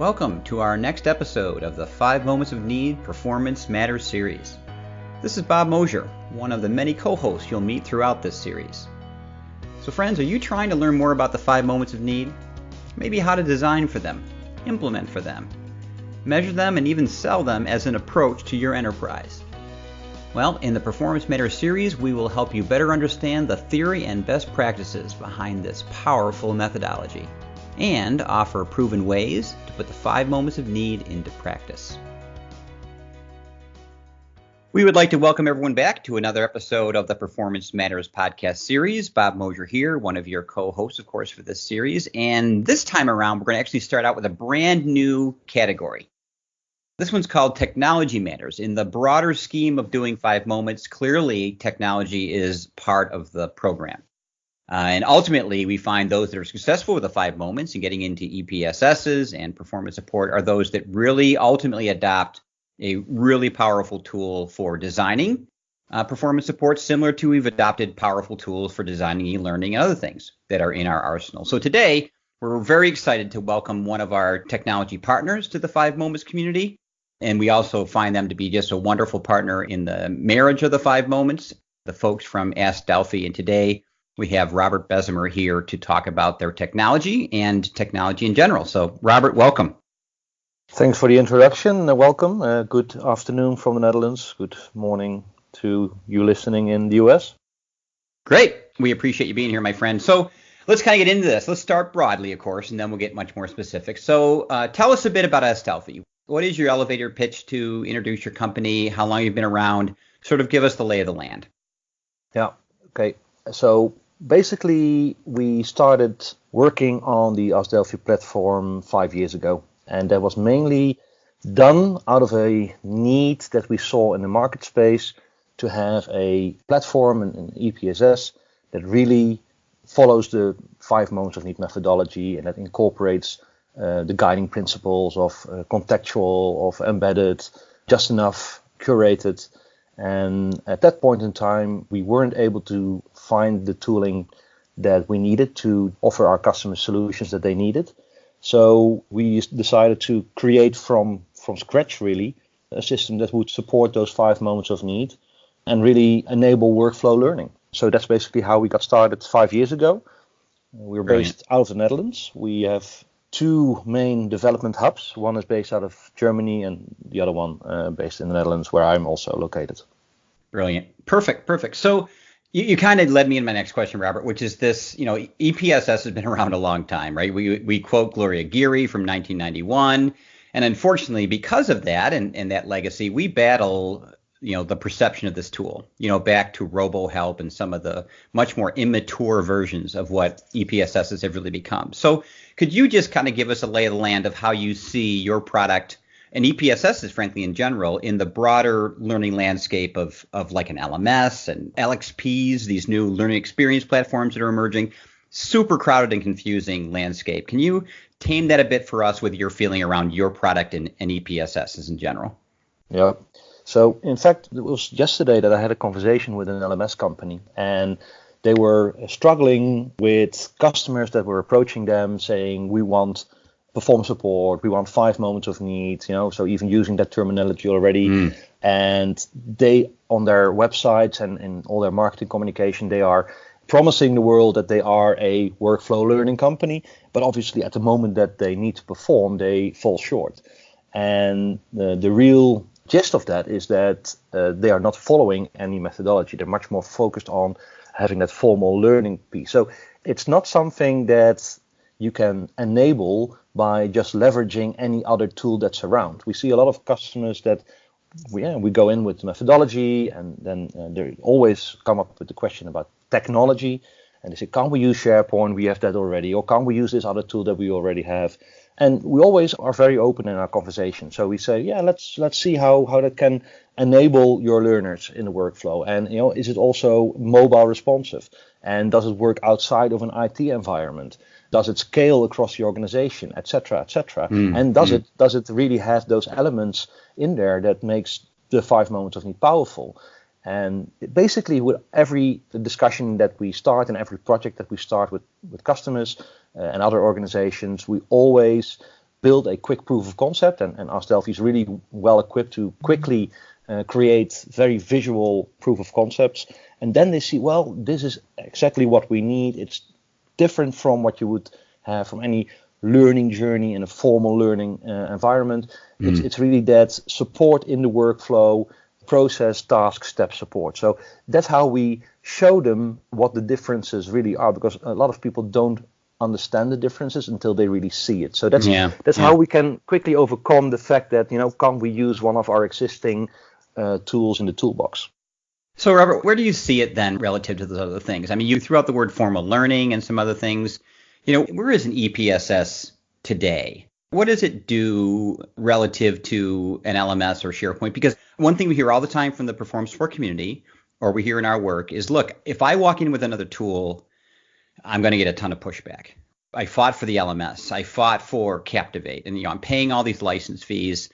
Welcome to our next episode of the 5 Moments of Need Performance Matters series. This is Bob Mosher, one of the many co-hosts you'll meet throughout this series. So friends, are you trying to learn more about the 5 moments of need? Maybe how to design for them, implement for them, measure them, and even sell them as an approach to your enterprise. Well, in the Performance Matters series, we will help you better understand the theory and best practices behind this powerful methodology, and offer proven ways to put the 5 moments of need into practice. We would like to welcome everyone back to another episode of the Performance Matters podcast series. Bob Mosher here, one of your co-hosts, of course, for this series. And this time around, we're going to actually start out with a brand new category. This one's called Technology Matters. In the broader scheme of doing 5 moments, clearly technology is part of the program. And ultimately, we find those that are successful with the 5 moments and getting into EPSSs and performance support are those that really ultimately adopt a really powerful tool for designing performance support, similar to we've adopted powerful tools for designing e-learning and other things that are in our arsenal. So today, we're very excited to welcome one of our technology partners to the 5 moments community. And we also find them to be just a wonderful partner in the marriage of the 5 moments, the folks from AskDelphi. And today, we have Robert Bezemer here to talk about their technology and technology in general. So, Robert, welcome. Thanks for the introduction. Welcome. Good afternoon from the Netherlands. Good morning to you listening in the US. Great. We appreciate you being here, my friend. So let's kind of get into this. Let's start broadly, of course, and then we'll get much more specific. So tell us a bit about AskDelphi. What is your elevator pitch to introduce your company? How long you've been around? Sort of give us the lay of the land. Yeah. Okay. So basically, we started working on the AskDelphi platform 5 years ago. And that was mainly done out of a need that we saw in the market space to have a platform, an EPSS, that really follows the 5 moments of need methodology and that incorporates the guiding principles of contextual, of embedded, just enough, curated. And at that point in time, we weren't able to find the tooling that we needed to offer our customers solutions that they needed. So we decided to create from scratch, really, a system that would support those 5 moments of need and really enable workflow learning. So that's basically how we got started 5 years ago. We're based out of the Netherlands. We have 2 main development hubs. One is based out of Germany and the other one based in the Netherlands, where I'm also located. Brilliant. Perfect. So you kind of led me in my next question, Robert, which is this, EPSS has been around a long time, right? We quote Gloria Geary from 1991. And unfortunately, because of that and that legacy, we battle, the perception of this tool, back to RoboHelp and some of the much more immature versions of what EPSSs have really become. So could you just kind of give us a lay of the land of how you see your product and EPSSs, frankly, in general, in the broader learning landscape of like an LMS and LXPs, these new learning experience platforms that are emerging, super crowded and confusing landscape. Can you tame that a bit for us with your feeling around your product and EPSSs in general? Yeah. So, in fact, it was yesterday that I had a conversation with an LMS company, and they were struggling with customers that were approaching them saying, we want performance support, we want 5 moments of need, so even using that terminology already. And they, on their websites and in all their marketing communication, they are promising the world that they are a workflow learning company, but obviously at the moment that they need to perform, they fall short. And the real gist of that is that they are not following any methodology. They're much more focused on having that formal learning piece. So it's not something that you can enable by just leveraging any other tool that's around. We see a lot of customers that we go in with the methodology, and then they always come up with the question about technology, and they say, can't we use SharePoint? We have that already. Or can't we use this other tool that we already have? And we always are very open in our conversation. So we say, let's see how that can enable your learners in the workflow. And is it also mobile responsive? And does it work outside of an IT environment? Does it scale across the organization, et cetera, et cetera? And does it really have those elements in there that makes the 5 moments of need powerful? And basically, with every discussion that we start and every project that we start with customers and other organizations, we always build a quick proof of concept, and AskDelphi is really well equipped to quickly create very visual proof of concepts. And then they see, well, this is exactly what we need. It's different from what you would have from any learning journey in a formal learning environment. It's really that support in the workflow, process, task, step support. So that's how we show them what the differences really are, because a lot of people don't understand the differences until they really see it. So that's how we can quickly overcome the fact that, can't we use one of our existing tools in the toolbox? So, Robert, where do you see it then relative to those other things? I mean, you threw out the word formal learning and some other things. Where is an EPSS today? What does it do relative to an LMS or SharePoint? Because one thing we hear all the time from the performance support community, or we hear in our work, is, look, if I walk in with another tool, I'm going to get a ton of pushback. I fought for the LMS. I fought for Captivate. And, I'm paying all these license fees.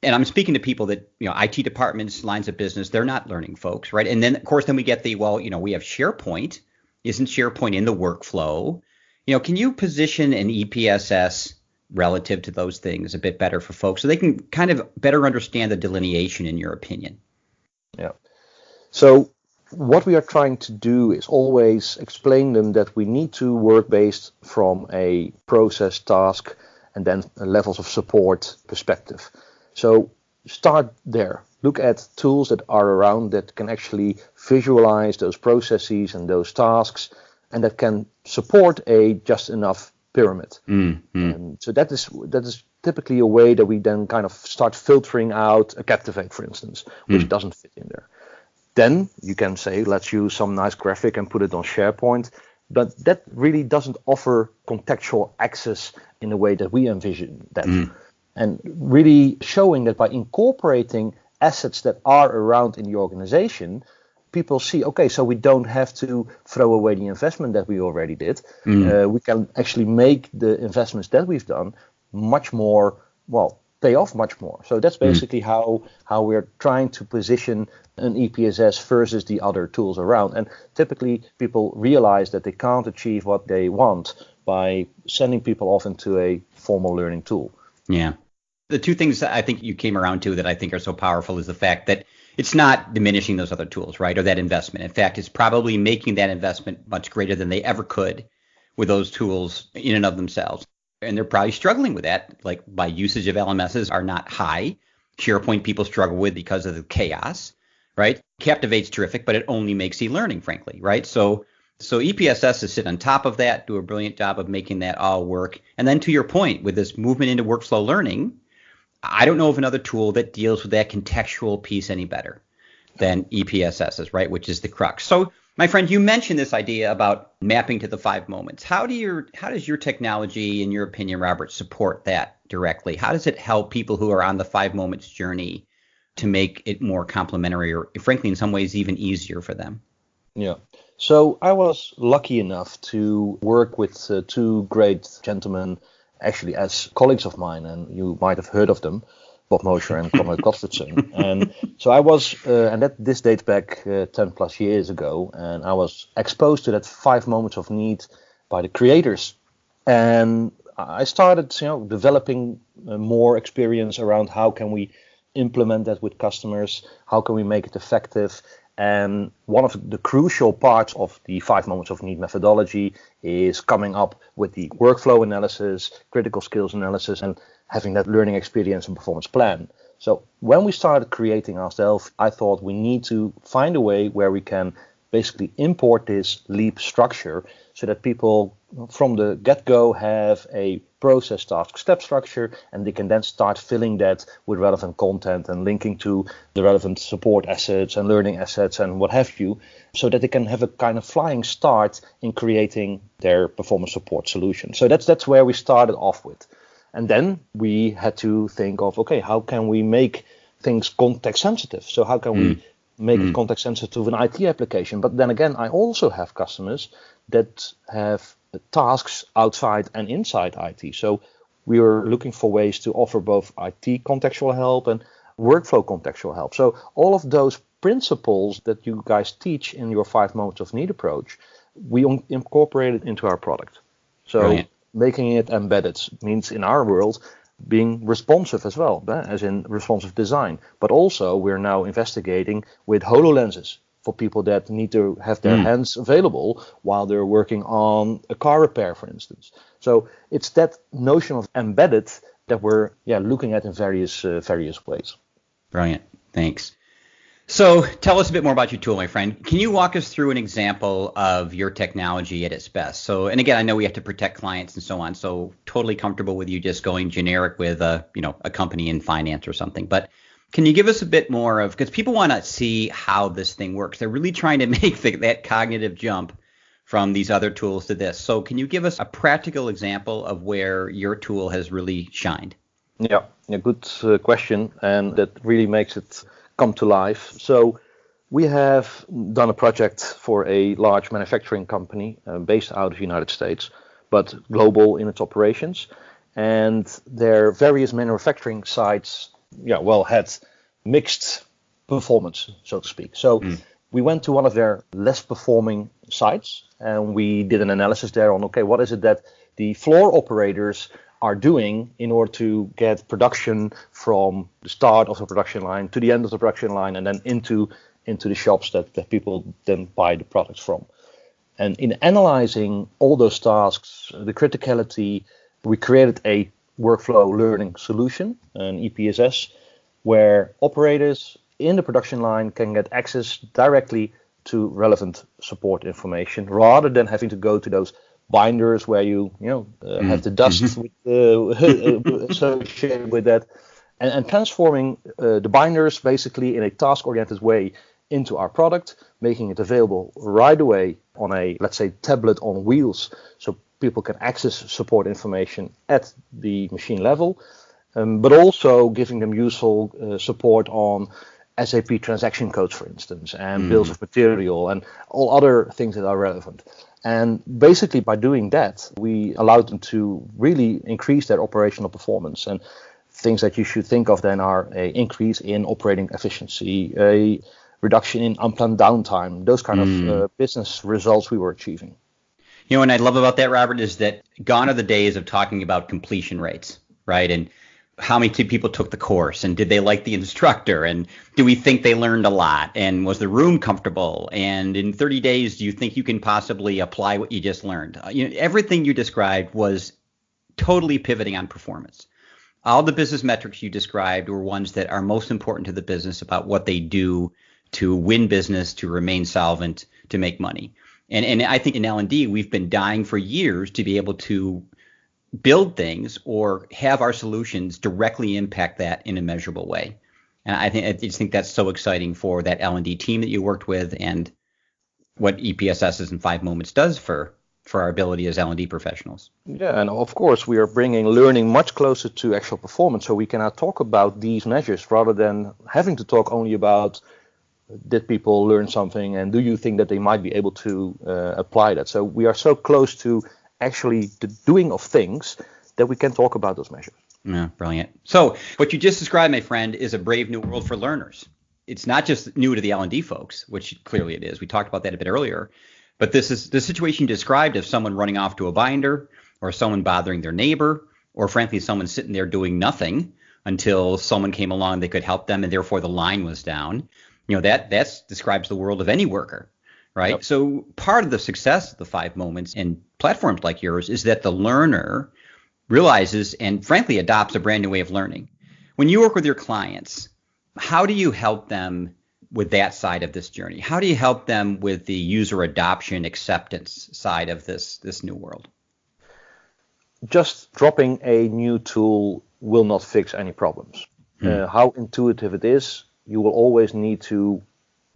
And I'm speaking to people that, IT departments, lines of business, they're not learning folks, right? And then, of course, we get we have SharePoint. Isn't SharePoint in the workflow? Can you position an EPSS relative to those things a bit better for folks so they can kind of better understand the delineation, in your opinion? Yeah. So what we are trying to do is always explain them that we need to work based from a process, task, and then levels of support perspective. So start there. Look at tools that are around that can actually visualize those processes and those tasks, and that can support a just enough pyramid. So that is typically a way that we then kind of start filtering out a Captivate, for instance, which doesn't fit in there. Then you can say, let's use some nice graphic and put it on SharePoint. But that really doesn't offer contextual access in the way that we envision that. And really showing that by incorporating assets that are around in the organization, people see, okay, so we don't have to throw away the investment that we already did. We can actually make the investments that we've done much more, pay off much more. So that's basically how we're trying to position an EPSS versus the other tools around. And typically people realize that they can't achieve what they want by sending people off into a formal learning tool. Yeah. The two things that I think you came around to that I think are so powerful is the fact that it's not diminishing those other tools, right, or that investment. In fact, it's probably making that investment much greater than they ever could with those tools in and of themselves. And they're probably struggling with that, like by usage of LMSs are not high. SharePoint people struggle with because of the chaos, right? Captivate's terrific, but it only makes e-learning, frankly, right? So EPSS is sit on top of that, do a brilliant job of making that all work. And then to your point, with this movement into workflow learning, I don't know of another tool that deals with that contextual piece any better than EPSSs, right, which is the crux. So, my friend, you mentioned this idea about mapping to the 5 moments. How does your technology, in your opinion, Robert, support that directly? How does it help people who are on the 5 moments journey to make it more complementary or, frankly, in some ways, even easier for them? Yeah. So I was lucky enough to work with 2 great gentlemen, actually as colleagues of mine, and you might have heard of them, Bob Mosher and Conrad Gottfriedson. And so I was, this dates back 10 plus years ago, and I was exposed to that 5 moments of need by the creators. And I started, developing more experience around how can we implement that with customers, how can we make it effective. And one of the crucial parts of the 5 moments of need methodology is coming up with the workflow analysis, critical skills analysis, and having that learning experience and performance plan. So when we started creating AskDelphi, I thought we need to find a way where we can basically import this LEAP structure so that people from the get-go have a process, task, step structure, and they can then start filling that with relevant content and linking to the relevant support assets and learning assets and what have you, so that they can have a kind of flying start in creating their performance support solution. So that's where we started off with. And then we had to think of, okay, how can we make things context sensitive? So how can we make it context sensitive to an IT application? But then again, I also have customers that have tasks outside and inside IT. So we are looking for ways to offer both IT contextual help and workflow contextual help. So all of those principles that you guys teach in your 5 moments of need approach, we incorporated into our product. So Making it embedded means in our world, being responsive as well, as in responsive design. But also we're now investigating with HoloLenses for people that need to have their hands available while they're working on a car repair, for instance. So it's that notion of embedded that we're looking at in various ways. Brilliant. Thanks. So tell us a bit more about your tool, my friend. Can you walk us through an example of your technology at its best? So, and again, I know we have to protect clients and so on, so totally comfortable with you just going generic with a company in finance or something. But can you give us a bit more of, because people want to see how this thing works. They're really trying to make that cognitive jump from these other tools to this. So can you give us a practical example of where your tool has really shined? Yeah, good question. And that really makes it come to life. So we have done a project for a large manufacturing company based out of the United States, but global in its operations. And their various manufacturing sites, had mixed performance, so to speak. So we went to one of their less performing sites and we did an analysis there on, okay, what is it that the floor operators are doing in order to get production from the start of the production line to the end of the production line and then into the shops that people then buy the products from. And in analyzing all those tasks, the criticality, we created a workflow learning solution, an EPSS, where operators in the production line can get access directly to relevant support information rather than having to go to those binders where you have the dust associated with that, and transforming the binders basically in a task-oriented way into our product, making it available right away on a, let's say, tablet on wheels, so people can access support information at the machine level, but also giving them useful support on SAP transaction codes, for instance, and bills of material and all other things that are relevant. And basically by doing that, we allowed them to really increase their operational performance. And things that you should think of then are an increase in operating efficiency, a reduction in unplanned downtime, those kind of business results we were achieving. What I love about that, Robert, is that gone are the days of talking about completion rates, right? And how many people took the course, and did they like the instructor, and do we think they learned a lot, and was the room comfortable, and in 30 days do you think you can possibly apply what you just learned? Everything you described was totally pivoting on performance. All the business metrics you described were ones that are most important to the business about what they do to win business, to remain solvent, to make money. And I think in L&D we've been dying for years to be able to build things or have our solutions directly impact that in a measurable way. And I just think that's so exciting for that L&D team that you worked with, and what EPSS in 5 moments does for our ability as L&D professionals. Yeah, and of course we are bringing learning much closer to actual performance, so we can now talk about these measures rather than having to talk only about did people learn something and do you think that they might be able to apply that. So we are so close to actually the doing of things that we can talk about those measures. Yeah, brilliant. So what you just described, my friend, is a brave new world for learners. It's not just new to the L&D folks, which clearly it is. We talked about that a bit earlier. But this is the situation you described of someone running off to a binder, or someone bothering their neighbor, or frankly, someone sitting there doing nothing until someone came along that could help them, and therefore the line was down. That describes the world of any worker. Right. Yep. So part of the success of the 5 moments and platforms like yours is that the learner realizes and frankly adopts a brand new way of learning. When you work with your clients, how do you help them with that side of this journey? How do you help them with the user adoption acceptance side of this new world? Just dropping a new tool will not fix any problems. How intuitive it is, you will always need to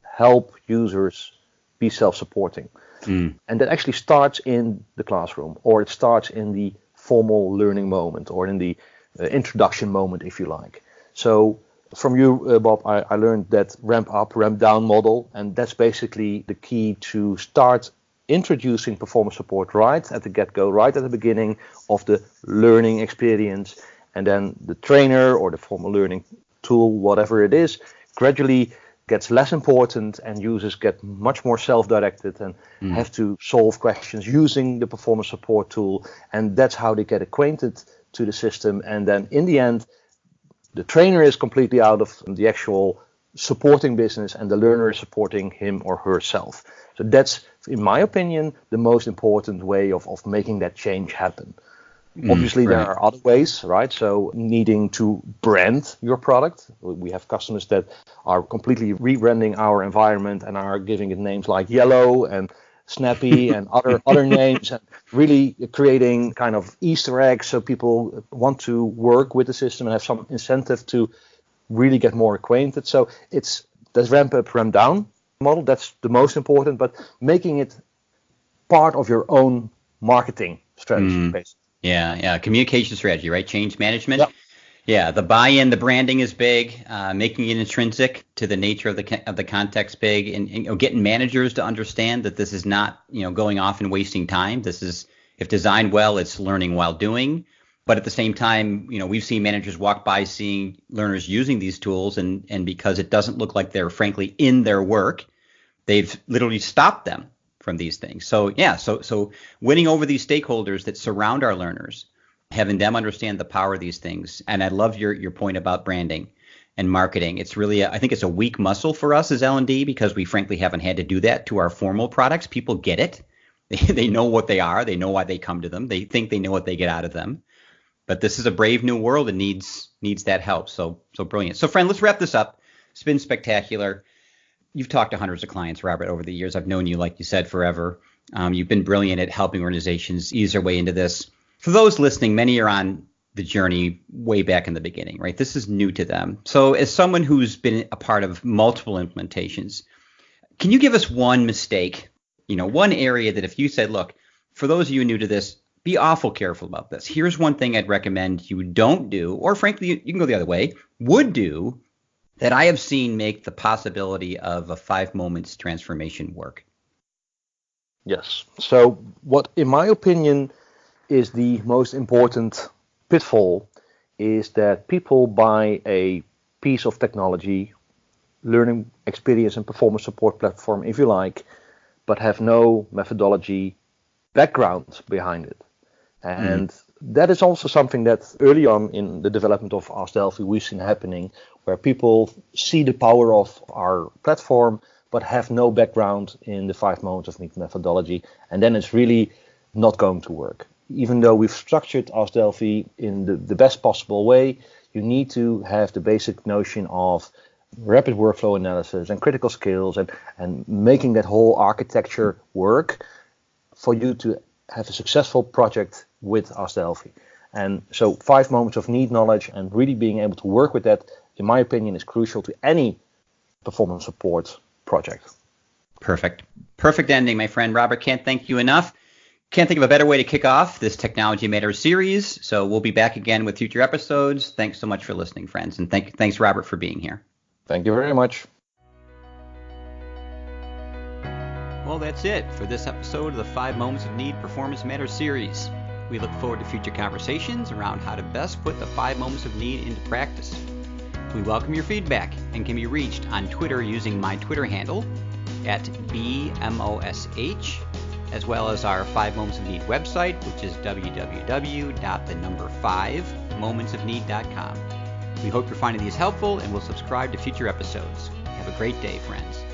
help users be self-supporting. And that actually starts in the classroom, or it starts in the formal learning moment, or in the introduction moment, if you like. So from you, Bob, I learned that ramp up, ramp down model, and that's basically the key to start introducing performance support right at the get-go, right at the beginning of the learning experience, and then the trainer or the formal learning tool, whatever it is, gradually gets less important and users get much more self-directed and have to solve questions using the performance support tool. And that's how they get acquainted to the system. And then in the end, the trainer is completely out of the actual supporting business and the learner is supporting him or herself. So that's, in my opinion, the most important way of making that change happen. Obviously, there are other ways, right? So needing to brand your product. We have customers that are completely rebranding our environment and are giving it names like Yellow and Snappy and other names, and really creating kind of Easter eggs so people want to work with the system and have some incentive to really get more acquainted. So it's this ramp up, ramp down model. That's the most important, but making it part of your own marketing strategy, basically. Yeah. Communication strategy, right? Change management. Yep. Yeah. The buy-in, the branding is big. Making it intrinsic to the nature of the context big, and getting managers to understand that this is not going off and wasting time. This is, if designed well, it's learning while doing. But at the same time, we've seen managers walk by seeing learners using these tools, and because it doesn't look like they're frankly in their work, they've literally stopped them from these things. So winning over these stakeholders that surround our learners, having them understand the power of these things. And I love your point about branding and marketing. It's really, I think it's a weak muscle for us as L&D because we frankly haven't had to do that to our formal products. People get it. They know what they are. They know why they come to them. They think they know what they get out of them. But this is a brave new world and needs that help. So brilliant. So friend, let's wrap this up. It's been spectacular. You've talked to hundreds of clients, Robert, over the years. I've known you, like you said, forever. You've been brilliant at helping organizations ease their way into this. For those listening, many are on the journey way back in the beginning, right? This is new to them. So as someone who's been a part of multiple implementations, can you give us one mistake, one area that if you said, look, for those of you new to this, be awful careful about this. Here's one thing I'd recommend you don't do, or frankly, you can go the other way, would do, that I have seen make the possibility of a 5 moments transformation work. Yes. So what, in my opinion, is the most important pitfall is that people buy a piece of technology, learning experience and performance support platform, if you like, but have no methodology background behind it. And that is also something that early on in the development of AskDelphi we've seen happening, where people see the power of our platform, but have no background in the 5 moments of need methodology. And then it's really not going to work. Even though we've structured AskDelphi in the best possible way, you need to have the basic notion of rapid workflow analysis and critical skills and making that whole architecture work for you to have a successful project with AskDelphi. And so 5 moments of need knowledge and really being able to work with that, in my opinion, is crucial to any performance support project. Perfect ending, my friend. Robert, can't thank you enough. Can't think of a better way to kick off this Technology Matters series. So we'll be back again with future episodes. Thanks so much for listening, friends. And thanks, Robert, for being here. Thank you very much. Well, that's it for this episode of the 5 Moments of Need Performance Matters series. We look forward to future conversations around how to best put the 5 moments of need into practice. We welcome your feedback and can be reached on Twitter using my Twitter handle at BMOSH, as well as our 5 Moments of Need website, which is www.5momentsofneed.com. We hope you're finding these helpful and will subscribe to future episodes. Have a great day, friends.